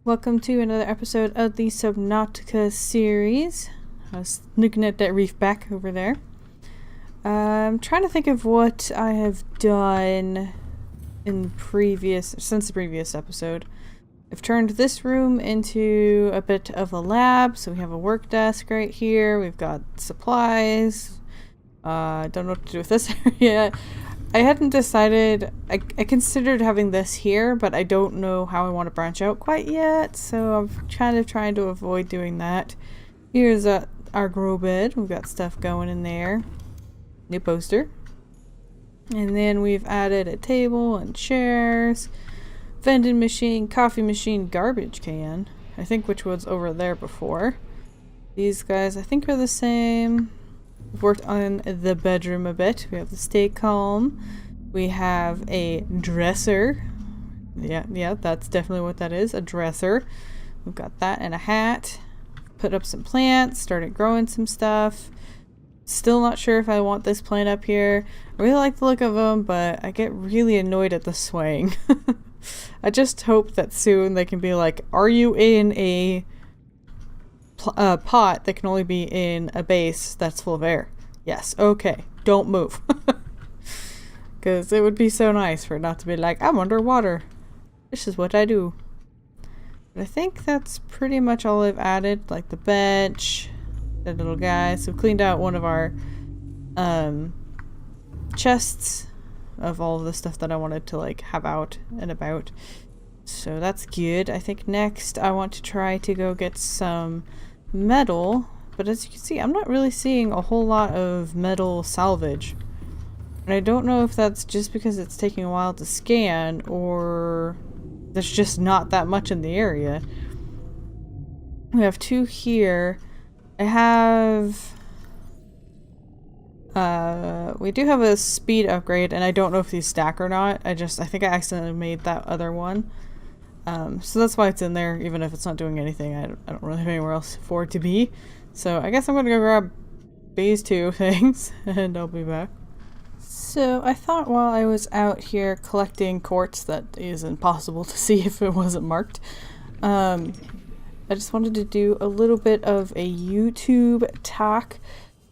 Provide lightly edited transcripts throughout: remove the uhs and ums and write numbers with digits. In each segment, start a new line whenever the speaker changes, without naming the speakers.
Welcome to another episode of the Subnautica series. I was looking at that reef back over there. I'm trying to think of what I have done since the previous episode. I've turned this room into a bit of a lab, so we have a work desk right here. We've got supplies. Don't know what to do with this area. I hadn't decided. I considered having this here, but I don't know how I want to branch out quite yet, so I'm kind of trying to avoid doing that. Here's our grow bed. We've got stuff going in there. New poster. And then we've added a table and chairs, vending machine, coffee machine, garbage can. I think which was over there before. These guys I think are the same. We've worked on the bedroom a bit. We have the stay calm. We have a dresser. Yeah, that's definitely what that is, a dresser. We've got that and a hat. Put up some plants, started growing some stuff. Still not sure if I want this plant up here. I really like the look of them, but I get really annoyed at the swaying. I just hope that soon they can be like, are you in a pot that can only be in a base that's full of air? Yes, okay, don't move. Because it would be so nice for it not to be like, I'm underwater. This is what I do. But I think that's pretty much all I've added, like the bench, that little guy. So I've cleaned out one of our chests of all of the stuff that I wanted to like have out and about. So that's good. I think next I want to try to go get some metal, but as you can see, I'm not really seeing a whole lot of metal salvage. And I don't know if that's just because it's taking a while to scan, or there's just not that much in the area. We have two here. I have... we do have a speed upgrade, and I don't know if these stack or not. I think I accidentally made that other one. So that's why it's in there, even if it's not doing anything. I don't really have anywhere else for it to be. So I guess I'm gonna go grab these two things, and I'll be back. So I thought while I was out here collecting quartz that is impossible to see if it wasn't marked, I just wanted to do a little bit of a YouTube talk.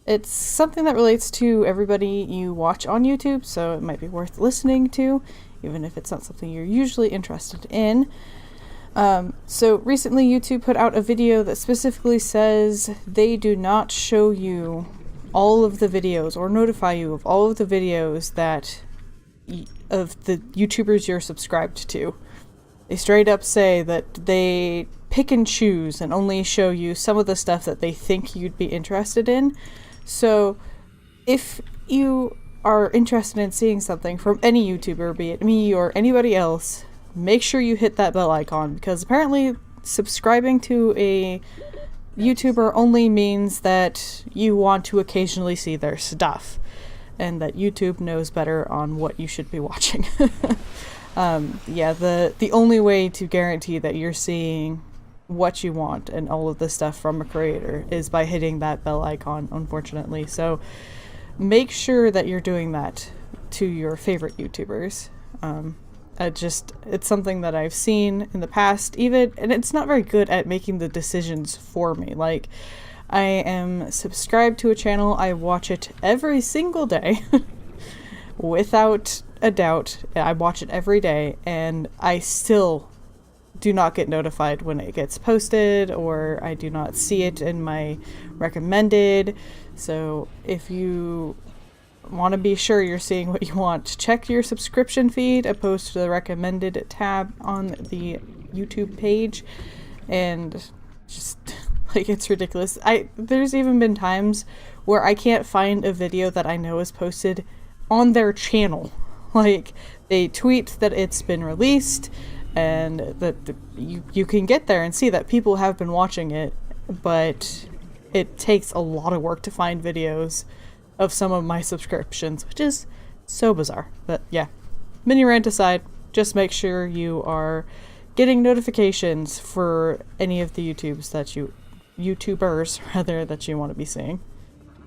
It's something that relates to everybody you watch on YouTube, so it might be worth listening to, even if it's not something you're usually interested in. So recently YouTube put out a video that specifically says they do not show you all of the videos or notify you of all of the videos that of the YouTubers you're subscribed to. They straight up say that they pick and choose and only show you some of the stuff that they think you'd be interested in. So if you are interested in seeing something from any YouTuber, be it me or anybody else, make sure you hit that bell icon, because apparently subscribing to a YouTuber only means that you want to occasionally see their stuff, and that YouTube knows better on what you should be watching. Yeah, the only way to guarantee that you're seeing what you want and all of the stuff from a creator is by hitting that bell icon, unfortunately. So make sure that you're doing that to your favorite YouTubers. It's something that I've seen in the past, and it's not very good at making the decisions for me. Like, I am subscribed to a channel, I watch it every single day, without a doubt. I watch it every day, and I still do not get notified when it gets posted, or I do not see it in my recommended. So if you want to be sure you're seeing what you want, check your subscription feed opposed to the recommended tab on the YouTube page. And just like, it's ridiculous. There's even been times where I can't find a video that I know is posted on their channel. Like, they tweet that it's been released, and that you can get there and see that people have been watching it, but it takes a lot of work to find videos of some of my subscriptions, which is so bizarre. But yeah, mini rant aside, just make sure you are getting notifications for any of the YouTubers that you want to be seeing.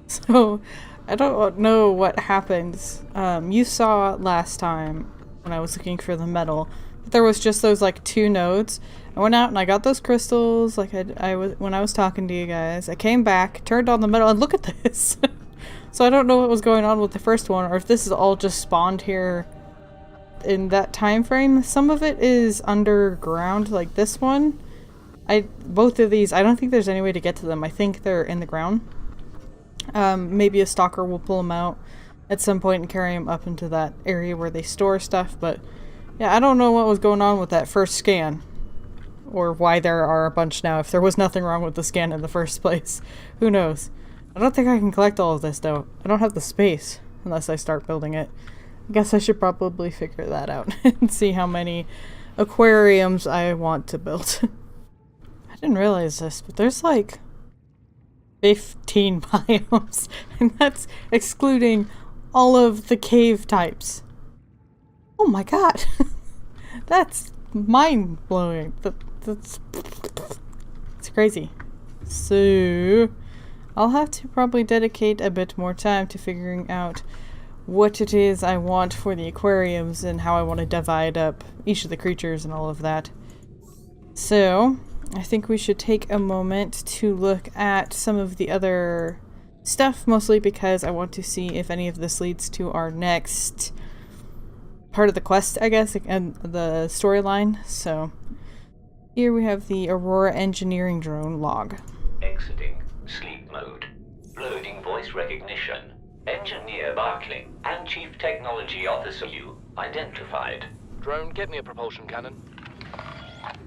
So I don't know what happens. You saw last time when I was looking for the metal there was just those like 2 nodes. I went out and I got those crystals like I was when I was talking to you guys. I came back, turned on the middle, and look at this. So I don't know what was going on with the first one, or if this is all just spawned here in that time frame. Some of it is underground, like this one. Both of these, I don't think there's any way to get to them. I think they're in the ground. Maybe a stalker will pull them out at some point and carry them up into that area where they store stuff, but yeah, I don't know what was going on with that first scan. Or why there are a bunch now, if there was nothing wrong with the scan in the first place. Who knows? I don't think I can collect all of this, though. I don't have the space, unless I start building it. I guess I should probably figure that out, and see how many aquariums I want to build. I didn't realize this, but there's like 15 biomes, and that's excluding all of the cave types. Oh my god! That's mind-blowing. It's crazy. So I'll have to probably dedicate a bit more time to figuring out what it is I want for the aquariums and how I want to divide up each of the creatures and all of that. So I think we should take a moment to look at some of the other stuff, mostly because I want to see if any of this leads to our next part of the quest, I guess, and the storyline. So here we have the Aurora Engineering Drone log.
Exiting sleep mode. Loading voice recognition. Engineer Barclay and Chief Technology Officer you identified.
Drone, get me a propulsion cannon.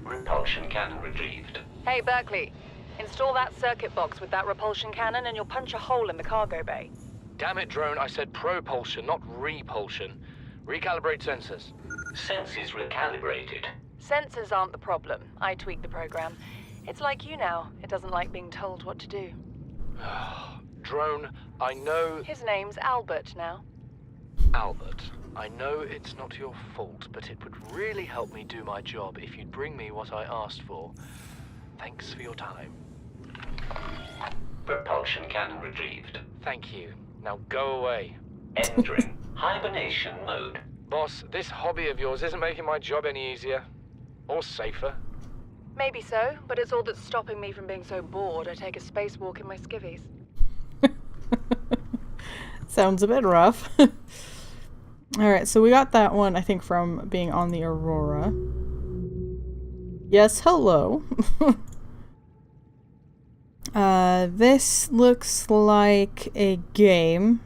Repulsion cannon retrieved.
Hey, Berkeley. Install that circuit box with that repulsion cannon and you'll punch a hole in the cargo bay.
Damn it, Drone, I said propulsion, not repulsion. Recalibrate sensors.
Senses recalibrated.
Sensors aren't the problem. I tweaked the program. It's like you now. It doesn't like being told what to do.
Drone, I know...
His name's Albert now.
Albert, I know it's not your fault, but it would really help me do my job if you'd bring me what I asked for. Thanks for your time.
Propulsion cannon retrieved.
Thank you. Now go away.
Entering hibernation mode.
Boss, this hobby of yours isn't making my job any easier. Or safer.
Maybe so, but it's all that's stopping me from being so bored I take a spacewalk in my skivvies.
Sounds a bit rough. Alright, so we got that one, I think, from being on the Aurora. Yes, hello. This looks like a game.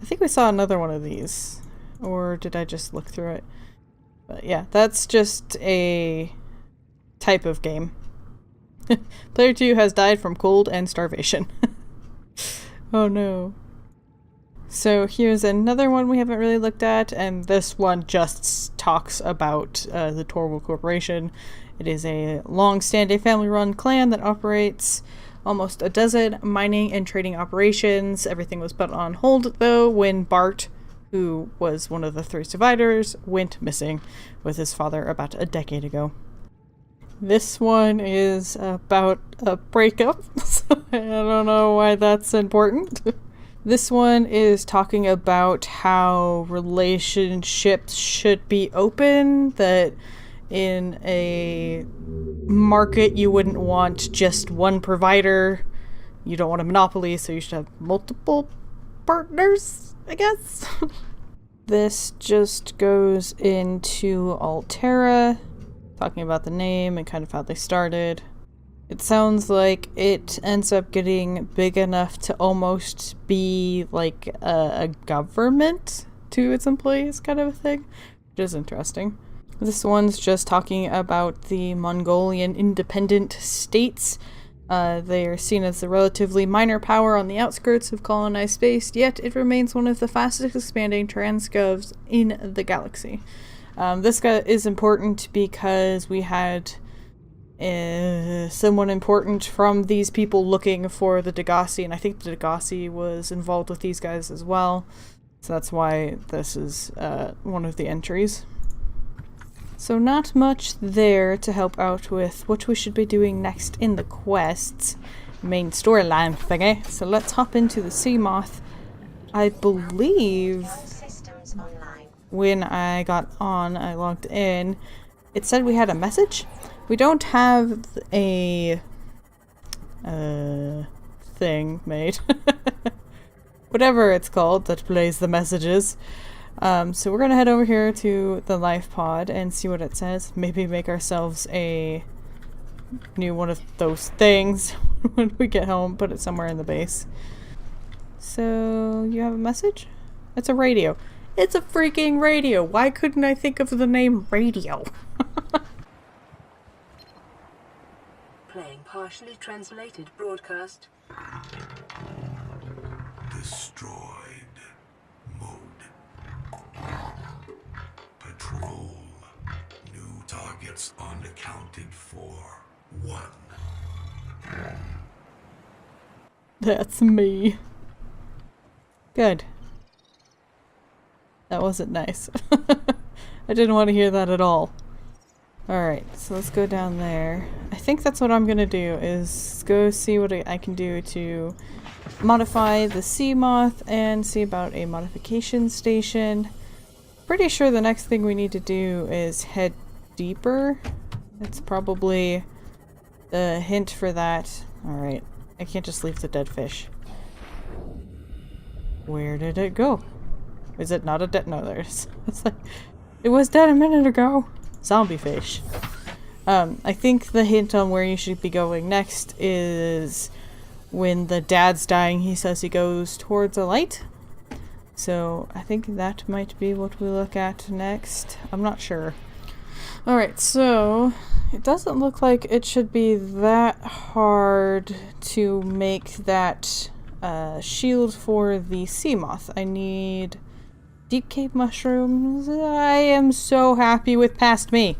I think we saw another one of these. Or did I just look through it? But yeah, that's just a type of game. Player 2 has died from cold and starvation. Oh no. So here's another one we haven't really looked at, and this one just talks about the Torwell Corporation. It is a long-standing family-run clan that operates almost a dozen mining and trading operations. Everything was put on hold, though, when Bart, who was one of the 3 survivors, went missing with his father about a decade ago. This one is about a breakup, so I don't know why that's important. This one is talking about how relationships should be open, that in a market you wouldn't want just one provider. You don't want a monopoly, so you should have multiple partners, I guess. This just goes into Altera, talking about the name and kind of how they started. It sounds like it ends up getting big enough to almost be like a government to its employees, kind of a thing, which is interesting. This one's just talking about the Mongolian independent states. They are seen as a relatively minor power on the outskirts of colonized space, yet it remains one of the fastest expanding transgovs in the galaxy. This guy is important because we had someone important from these people looking for the Degassi, and I think the Degassi was involved with these guys as well. So that's why this is one of the entries. So not much there to help out with what we should be doing next in the quests, main storyline thingy. So let's hop into the Seamoth. I believe when I got on, I logged in, It said we had a message. We don't have a thing made. Whatever it's called that plays the messages. So we're gonna head over here to the life pod and see what it says. Maybe make ourselves a new one of those things when we get home. Put it somewhere in the base. So you have a message? It's a radio. It's a freaking radio! Why couldn't I think of the name radio?
Playing partially translated broadcast.
Destroyed. Mode. Patrol. New targets unaccounted for. 1.
That's me. Good. That wasn't nice. I didn't want to hear that at all. Alright, so let's go down there. I think that's what I'm gonna do, is go see what I can do to modify the sea moth and see about a modification station. Pretty sure the next thing we need to do is head deeper. It's probably the hint for that. Alright, I can't just leave the dead fish. Where did it go? Is it not a dead? No, there's. It's like, it was dead a minute ago. Zombie fish. I think the hint on where you should be going next is when the dad's dying, he says he goes towards a light. So I think that might be what we look at next. I'm not sure. Alright, so it doesn't look like it should be that hard to make that shield for the sea moth. I need deep cave mushrooms. I am so happy with past me.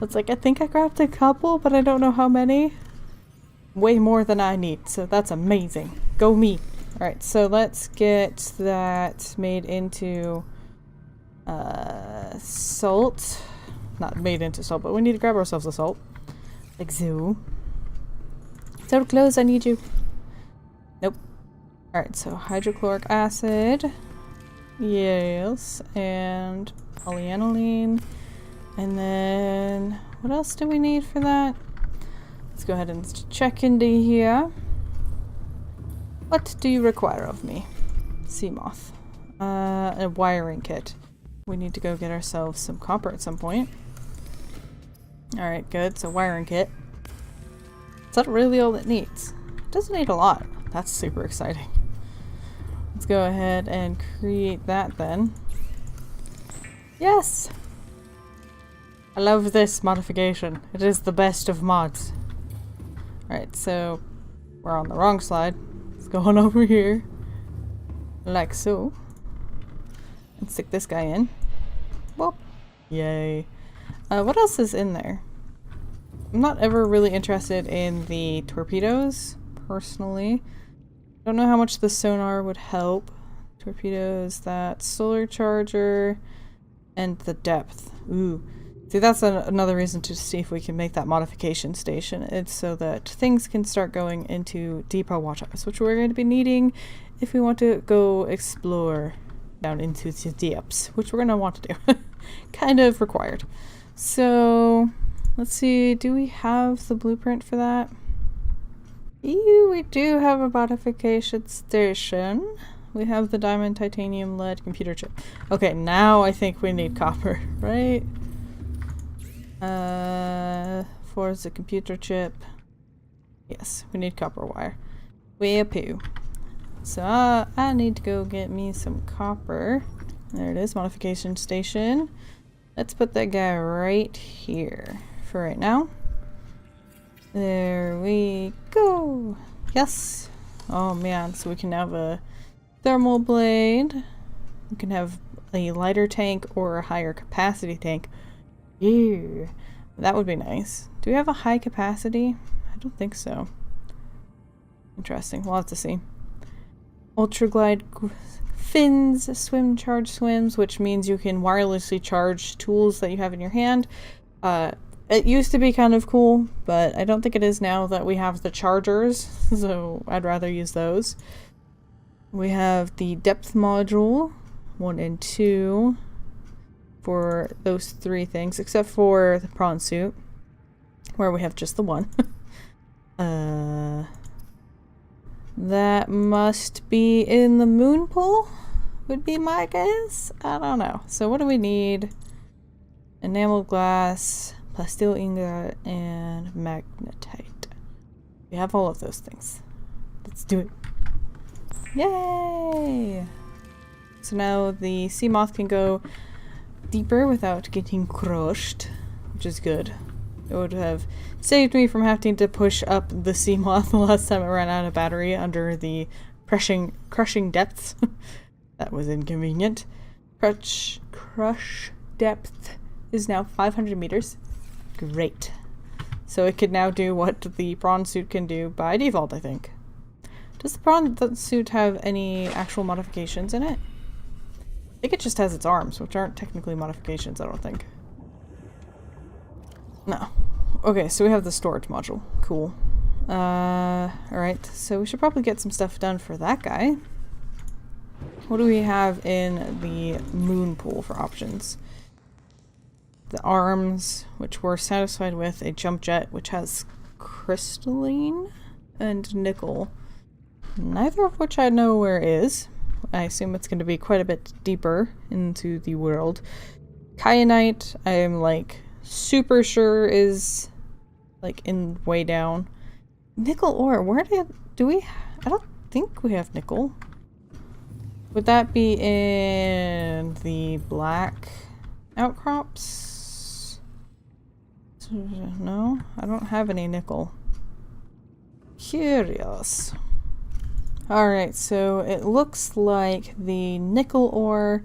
It's like, I think I grabbed a couple, but I don't know how many. Way more than I need, so that's amazing. Go me. Alright, so let's get that made into salt. Not made into salt, but we need to grab ourselves a salt. Like zoo. So close, I need you. Nope. Alright, so hydrochloric acid. Yes, and polyaniline. And then, what else do we need for that? Let's go ahead and check into here. What do you require of me? Sea moth. A wiring kit. We need to go get ourselves some copper at some point. Alright, good. So wiring kit. Is that really all it needs? It doesn't need a lot. That's super exciting. Let's go ahead and create that then. Yes! I love this modification. It is the best of mods. Alright, so we're on the wrong slide. Let's go on over here. Like so. And stick this guy in. Whoop. Yay. What else is in there? I'm not ever really interested in the torpedoes, personally. Don't know how much the sonar would help. Torpedoes, that solar charger, and the depth. Ooh. See, that's another reason to see if we can make that modification station. It's so that things can start going into deeper waters, which we're going to be needing if we want to go explore down into the depths, which we're going to want to do. Kind of required. So, let's see, do we have the blueprint for that? Ew, we do have a modification station. We have the diamond, titanium, lead, computer chip. Okay, now I think we need copper, right? For the computer chip. Yes, we need copper wire. Wee-poo. So, I need to go get me some copper. There it is, modification station. Let's put that guy right here for right now. There we go. Yes. Oh man, so we can have a thermal blade. We can have a lighter tank or a higher capacity tank. Yeah, that would be nice. Do we have a high capacity? I don't think so. Interesting. We'll have to see. Ultra glide fins, swim charge swims, which means you can wirelessly charge tools that you have in your hand. It used to be kind of cool, but I don't think it is now that we have the chargers, so I'd rather use those. We have the depth module, 1 and 2. for those 3 things, except for the prawn suit, where we have just the one. That must be in the moon pool, would be my guess. I don't know. So what do we need? Enamel glass, plasteel ingot, and magnetite. We have all of those things. Let's do it. Yay! So now the sea moth can go deeper without getting crushed, which is good. It would have saved me from having to push up the sea moth the last time I ran out of battery under the crushing depths. That was inconvenient. Crush depth is now 500 meters. Great. So it could now do what the prawn suit can do by default, I think. Does the prawn suit have any actual modifications in it? I think it just has its arms, which aren't technically modifications, I don't think. No. Okay, so we have the storage module. Cool. Alright, so we should probably get some stuff done for that guy. What do we have in the moon pool for options? The arms, which we're satisfied with, a jump jet, which has crystalline and nickel. Neither of which I know where is. I assume it's going to be quite a bit deeper into the world. Kyanite, I am like super sure is like in way down. Nickel ore, where do we? I don't think we have nickel. Would that be in the black outcrops? No, I don't have any nickel. Curious. Alright, so it looks like the nickel ore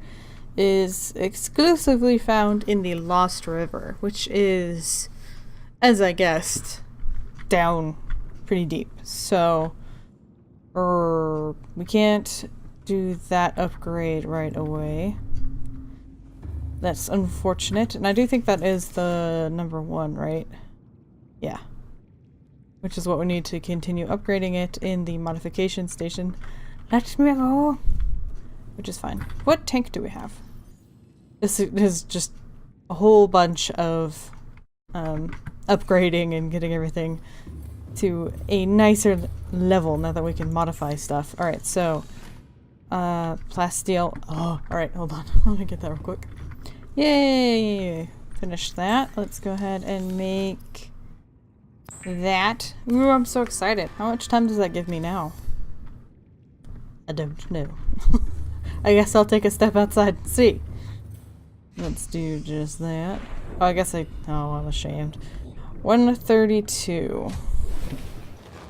is exclusively found in the Lost River, which is, as I guessed, down pretty deep. So, we can't do that upgrade right away. That's unfortunate, and I do think that is the number 1, right? Yeah. Which is what we need to continue upgrading it in the modification station. Let me go! Which is fine. What tank do we have? This is just a whole bunch of upgrading and getting everything to a nicer level now that we can modify stuff. Alright, so plasteel. Oh, alright, hold on. Let me get that real quick. Yay! Finished that. Let's go ahead and make that. Ooh, I'm so excited. How much time does that give me now? I don't know. I guess I'll take a step outside and see. Let's do just that. Oh, I guess oh, I'm ashamed. 132.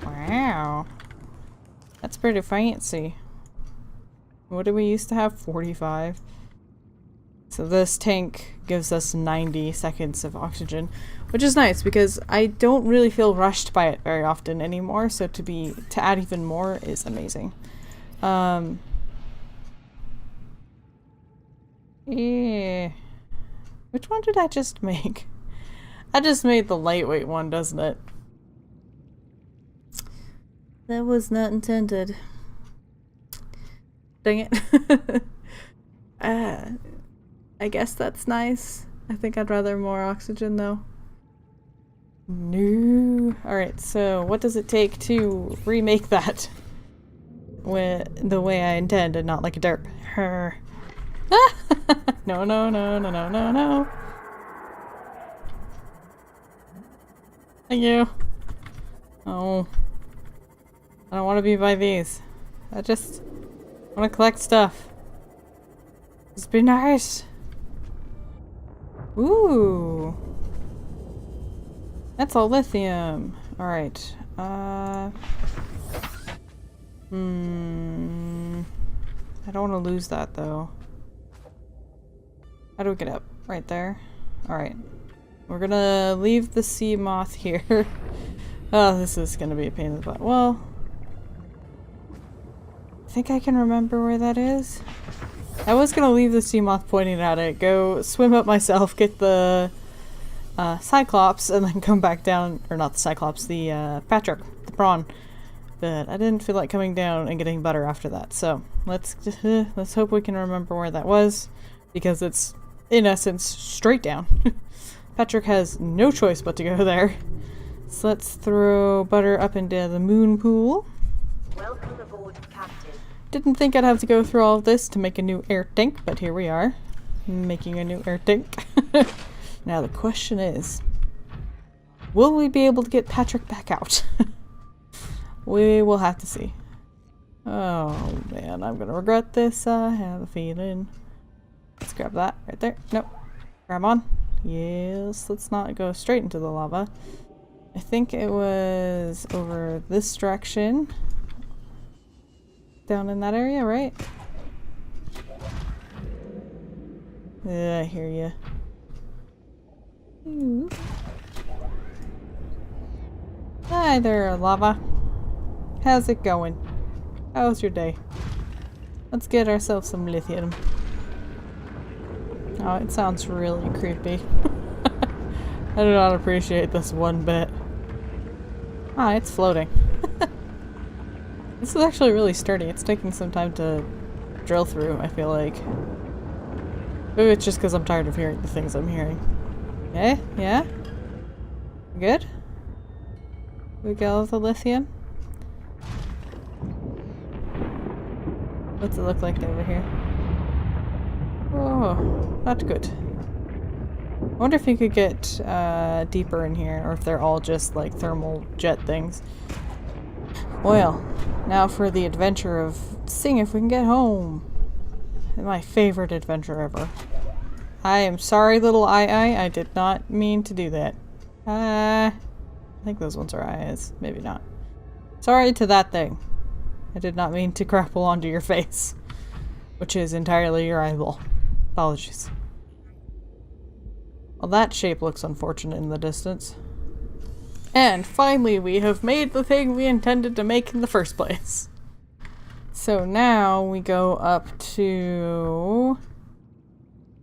Wow. That's pretty fancy. What did we used to have? 45. So this tank gives us 90 seconds of oxygen, which is nice because I don't really feel rushed by it very often anymore, so to add even more is amazing. Yeah. Which one did I just make? I just made the lightweight one, doesn't it? That was not intended. Dang it. I guess that's nice. I think I'd rather more oxygen though. No. Alright, so what does it take to remake that with the way I intend and not like a derp? No, no, no, no, no, no, no. Thank you. Oh. I don't want to be by these. I just want to collect stuff. Just be nice. Ooh. That's all lithium. Alright. I don't want to lose that though. How do we get up? Right there. Alright. We're gonna leave the sea moth here. Oh, this is gonna be a pain in the butt. Well, I think I can remember where that is. I was gonna leave the sea moth pointing at it, go swim up myself, get the Cyclops, and then come back down. Or not the Cyclops, the Patrick, the prawn. But I didn't feel like coming down and getting butter after that. So let's hope we can remember where that was, because it's in essence, straight down. Patrick has no choice but to go there. So let's throw Butter up into the moon pool.
Welcome aboard, Captain.
Didn't think I'd have to go through all of this to make a new air tank, but here we are, making a new air tank. Now the question is, will we be able to get Patrick back out? We will have to see. Oh man, I'm gonna regret this, I have a feeling. Let's grab that right there. Nope. Grab on. Yes, let's not go straight into the lava. I think it was over this direction. Down in that area, right? Yeah, I hear ya. Ooh. Hi there, lava. How's it going? How's your day? Let's get ourselves some lithium. Oh, it sounds really creepy. I do not appreciate this one bit. Ah, it's floating. This is actually really sturdy. It's taking some time to drill through, I feel like. Maybe it's just because I'm tired of hearing the things I'm hearing. Okay, yeah? Good? We got all the lithium? What's it look like over here? Oh, not good. I wonder if you could get deeper in here, or if they're all just like thermal jet things. Well, now for the adventure of seeing if we can get home. My favorite adventure ever. I am sorry, little I did not mean to do that. I think those ones are eyes. Maybe not. Sorry to that thing. I did not mean to grapple onto your face, which is entirely your eyeball. Apologies. Well, that shape looks unfortunate in the distance. And finally, we have made the thing we intended to make in the first place. So now we go up to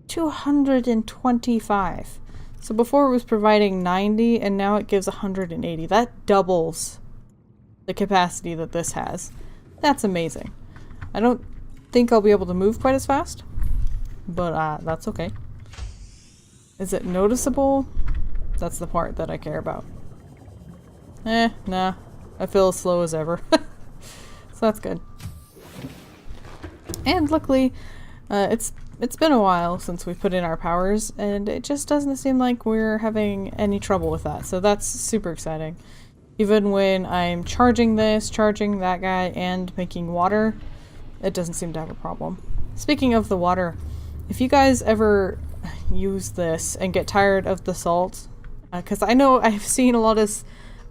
225. So before it was providing 90, and now it gives 180. That doubles the capacity that this has. That's amazing. I don't think I'll be able to move quite as fast, but that's okay. Is it noticeable? That's the part that I care about. Nah. I feel as slow as ever. So that's good. And luckily, it's been a while since we put in our powers, and it just doesn't seem like we're having any trouble with that. So that's super exciting. Even when I'm charging this, charging that guy, and making water, it doesn't seem to have a problem. Speaking of the water, if you guys ever use this and get tired of the salt, because I know I've seen a lot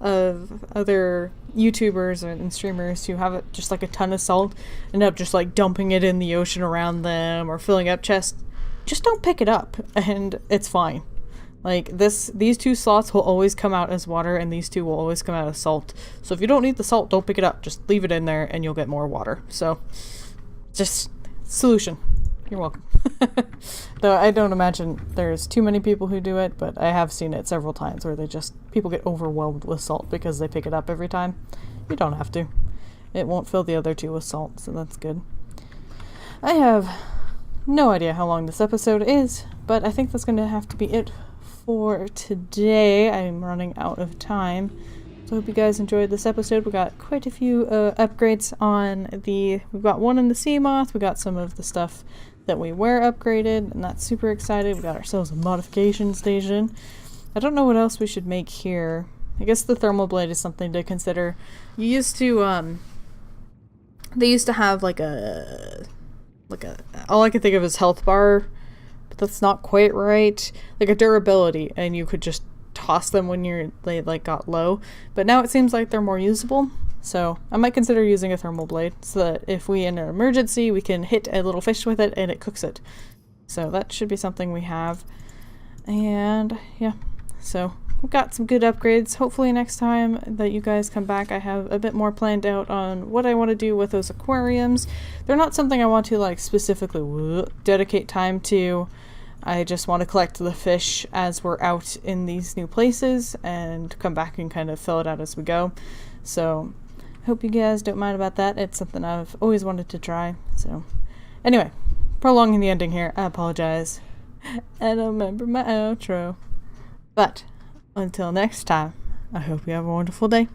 of other YouTubers and streamers who have just like a ton of salt, end up just like dumping it in the ocean around them or filling up chests. Just don't pick it up and it's fine. Like these two slots will always come out as water, and these two will always come out as salt. So if you don't need the salt, don't pick it up. Just leave it in there and you'll get more water. So just solution. You're welcome. Though I don't imagine there's too many people who do it, but I have seen it several times where people get overwhelmed with salt because they pick it up every time. You don't have to. It won't fill the other two with salt, so that's good. I have no idea how long this episode is, but I think that's going to have to be it for today. I'm running out of time. So I hope you guys enjoyed this episode. We got quite a few upgrades on we've got one in the sea moth, we got some of the stuff that we were upgraded, and that's super excited. We got ourselves a modification station. I don't know what else we should make here. I guess the thermal blade is something to consider. You used to, they used to have like a, all I can think of is health bar, but that's not quite right. Like a durability, and you could just toss them when they like got low. But now it seems like they're more usable. So I might consider using a thermal blade so that if we in an emergency, we can hit a little fish with it and it cooks it. So that should be something we have. And yeah, so we've got some good upgrades. Hopefully next time that you guys come back, I have a bit more planned out on what I want to do with those aquariums. They're not something I want to like specifically dedicate time to. I just want to collect the fish as we're out in these new places and come back and kind of fill it out as we go. So hope you guys don't mind about that. It's something I've always wanted to try. So anyway, prolonging the ending here, I apologize. And remember my outro. But until next time, I hope you have a wonderful day.